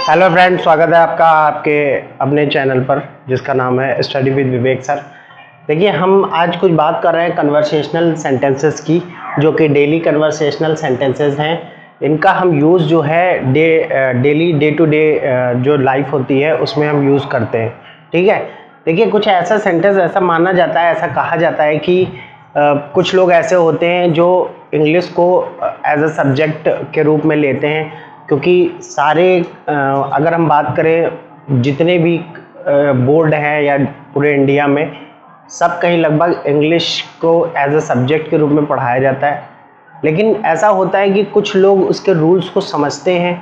Hello friend, स्वागत है आपका आपके अपने चैनल पर जिसका नाम है स्टडी विद विवेक सर। देखिए, हम आज कुछ बात कर रहे हैं कन्वर्सेशनल सेंटेंसेस की, जो कि डेली कन्वर्सेशनल सेंटेंसेस हैं। इनका हम यूज़ जो है डेली डे टू डे जो लाइफ होती है उसमें हम यूज़ करते हैं। ठीक है, देखिए कुछ ऐसा सेंटेंस ऐसा माना जाता है, ऐसा कहा जाता है कि कुछ लोग ऐसे होते हैं जो इंग्लिश को एज अ सब्जेक्ट के रूप में लेते हैं, क्योंकि सारे अगर हम बात करें जितने भी बोर्ड हैं या पूरे इंडिया में, सब कहीं लगभग इंग्लिश को एज अ सब्जेक्ट के रूप में पढ़ाया जाता है। लेकिन ऐसा होता है कि कुछ लोग उसके रूल्स को समझते हैं,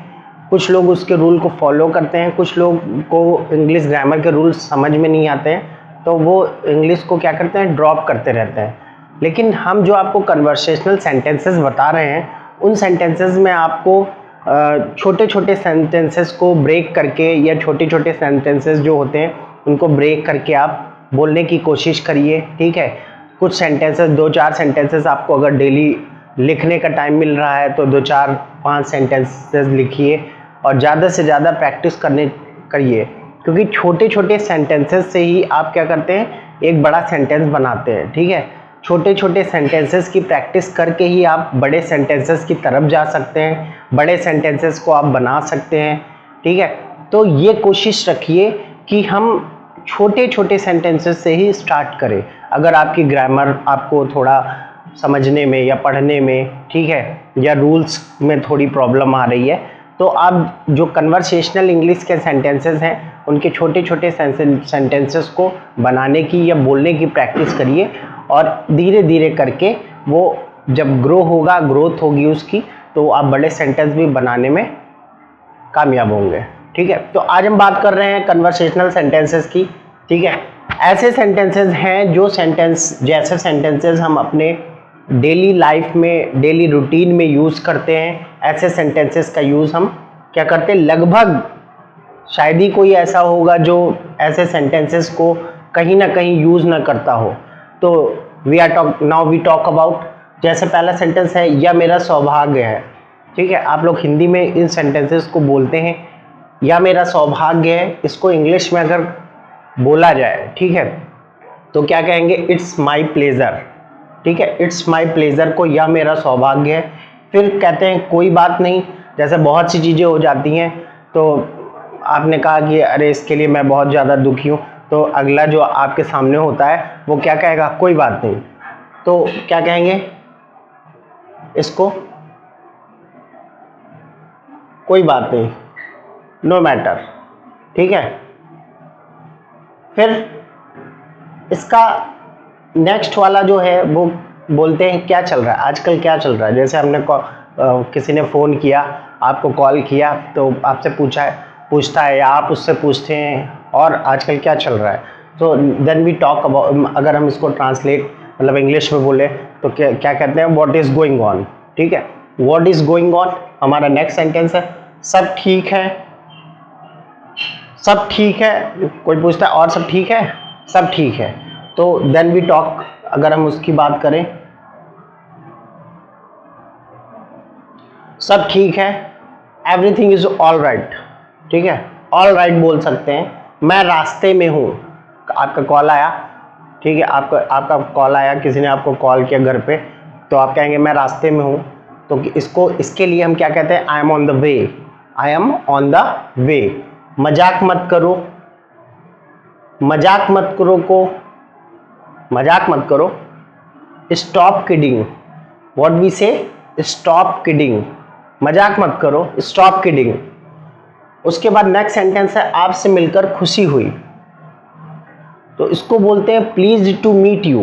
कुछ लोग उसके रूल को फॉलो करते हैं, कुछ लोग को इंग्लिश ग्रामर के रूल्स समझ में नहीं आते हैं, तो वो इंग्लिश को क्या करते हैं, ड्रॉप करते रहते हैं। लेकिन हम जो आपको कन्वर्सेशनल सेंटेंसेस बता रहे हैं, उन सेंटेंसेस में आपको छोटे छोटे सेंटेंसेस को ब्रेक करके या छोटे छोटे सेंटेंसेस जो होते हैं उनको ब्रेक करके आप बोलने की कोशिश करिए। ठीक है, कुछ सेंटेंसेस 2-4 सेंटेंसेस आपको अगर डेली लिखने का टाइम मिल रहा है तो 2-4-5 सेंटेंसेस लिखिए और ज़्यादा से ज़्यादा प्रैक्टिस करिए, क्योंकि छोटे छोटे सेंटेंसेस से ही आप क्या करते हैं, एक बड़ा सेंटेंस बनाते हैं। ठीक है, छोटे छोटे सेंटेंसेस की प्रैक्टिस करके ही आप बड़े सेंटेंसेस की तरफ जा सकते हैं, बड़े सेंटेंसेस को आप बना सकते हैं। ठीक है, तो ये कोशिश रखिए कि हम छोटे छोटे सेंटेंसेस से ही स्टार्ट करें। अगर आपकी ग्रामर आपको थोड़ा समझने में या पढ़ने में, ठीक है, या रूल्स में थोड़ी प्रॉब्लम आ रही है, तो आप जो कन्वर्सेशनल इंग्लिश के सेंटेंसेस हैं उनके छोटे छोटे सेंटेंसेस को बनाने की या बोलने की प्रैक्टिस करिए, और धीरे धीरे करके वो जब ग्रोथ होगी उसकी, तो आप बड़े सेंटेंस भी बनाने में कामयाब होंगे। ठीक है, तो आज हम बात कर रहे हैं कन्वर्सेशनल सेंटेंसेस की। ठीक है, ऐसे सेंटेंसेस हैं जैसे सेंटेंसेस हम अपने डेली लाइफ में, डेली रूटीन में यूज़ करते हैं। ऐसे सेंटेंसेस का यूज़ हम क्या करते हैं, लगभग शायद ही कोई ऐसा होगा जो ऐसे सेंटेंसेस को कहीं ना कहीं यूज़ ना करता हो। तो नाउ वी टॉक अबाउट, जैसे पहला सेंटेंस है, यह मेरा सौभाग्य है। ठीक है, आप लोग हिंदी में इन सेंटेंसेस को बोलते हैं, यह मेरा सौभाग्य है। इसको इंग्लिश में अगर बोला जाए, ठीक है, तो क्या कहेंगे, इट्स माई प्लेज़र। ठीक है, इट्स माई प्लेज़र को यह मेरा सौभाग्य है। फिर कहते हैं कोई बात नहीं, जैसे बहुत सी चीज़ें हो जाती हैं, तो आपने कहा कि अरे इसके लिए मैं बहुत ज़्यादा दुखी हूँ, तो अगला जो आपके सामने होता है वो क्या कहेगा, कोई बात नहीं। तो क्या कहेंगे इसको, कोई बात नहीं, नो मैटर। ठीक है, फिर इसका नेक्स्ट वाला जो है वो बोलते हैं क्या चल रहा है, आजकल क्या चल रहा है। जैसे हमने किसी ने फ़ोन किया, आपको कॉल किया, तो आपसे पूछता है या आप उससे पूछते हैं और आजकल क्या चल रहा है। तो देन वी टॉक अबाउट, अगर हम इसको ट्रांसलेट मतलब इंग्लिश में बोले तो क्या कहते हैं, व्हाट इज़ गोइंग ऑन। ठीक है, व्हाट इज़ गोइंग ऑन हमारा नेक्स्ट सेंटेंस है। सब ठीक है, सब ठीक है। कोई पूछता है और सब ठीक है, सब ठीक है। तो देन वी टॉक, अगर हम उसकी बात करें, सब ठीक है, एवरीथिंग इज ऑल राइट। ठीक है, ऑल राइट बोल सकते हैं। मैं रास्ते में हूँ, आपका कॉल आया, ठीक है, आपका कॉल आया, किसी ने आपको कॉल किया घर पे, तो आप कहेंगे मैं रास्ते में हूँ। तो इसके लिए हम क्या कहते हैं, I am on the way, I am on the way. मजाक मत करो, मजाक मत करो, स्टॉप किडिंग। व्हाट वी से, स्टॉप किडिंग, मजाक मत करो, स्टॉप किडिंग। उसके बाद नेक्स्ट सेंटेंस है, आपसे मिलकर खुशी हुई। तो इसको बोलते हैं please to meet you,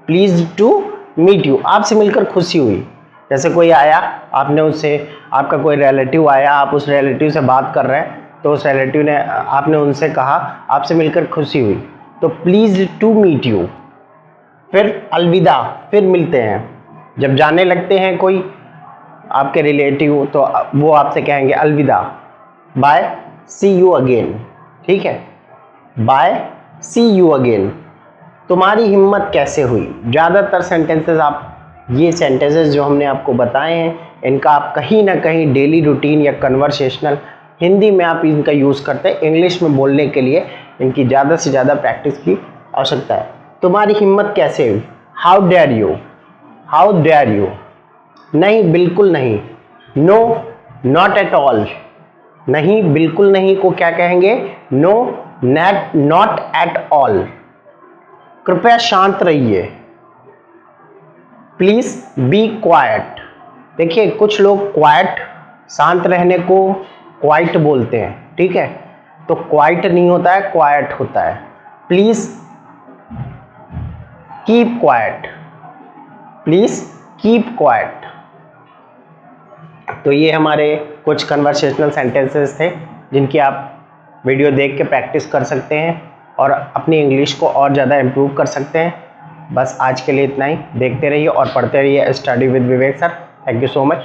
please to meet you, आपसे मिलकर खुशी हुई। जैसे कोई आया, आपका कोई रिलेटिव आया, आप उस रिलेटिव से बात कर रहे हैं, तो उस रिलेटिव ने, आपने उनसे कहा आपसे मिलकर खुशी हुई, तो प्लीज टू मीट यू। फिर अलविदा, फिर मिलते हैं। जब जाने लगते हैं कोई आपके रिलेटिव, तो वो आपसे कहेंगे अलविदा, बाय, सी यू अगेन। ठीक है, बाय, सी यू अगेन। तुम्हारी हिम्मत कैसे हुई। ज़्यादातर सेंटेंसेस ये सेंटेंसेस जो हमने आपको बताए हैं, इनका आप कहीं ना कहीं डेली रूटीन या कन्वर्सेशनल हिंदी में आप इनका यूज़ करते हैं, इंग्लिश में बोलने के लिए इनकी ज़्यादा से ज़्यादा प्रैक्टिस की आवश्यकता है। तुम्हारी हिम्मत कैसे हुई? How dare you, how dare you. नहीं, बिल्कुल नहीं। No, not at all. नहीं, बिल्कुल नहीं को क्या कहेंगे? No, not at all. कृपया शांत रहिए। Please be quiet. देखिए कुछ लोग क्वाइट, शांत रहने को क्वाइट बोलते हैं, ठीक है, तो क्वाइट नहीं होता है, क्वाइट होता है। Please keep quiet, please keep quiet. तो ये हमारे कुछ कन्वर्सेशनल सेंटेंसेस थे जिनकी आप वीडियो देख के प्रैक्टिस कर सकते हैं और अपनी इंग्लिश को और ज़्यादा इम्प्रूव कर सकते हैं। बस आज के लिए इतना ही। देखते रहिए और पढ़ते रहिए study with Vivek sir. Thank you so much.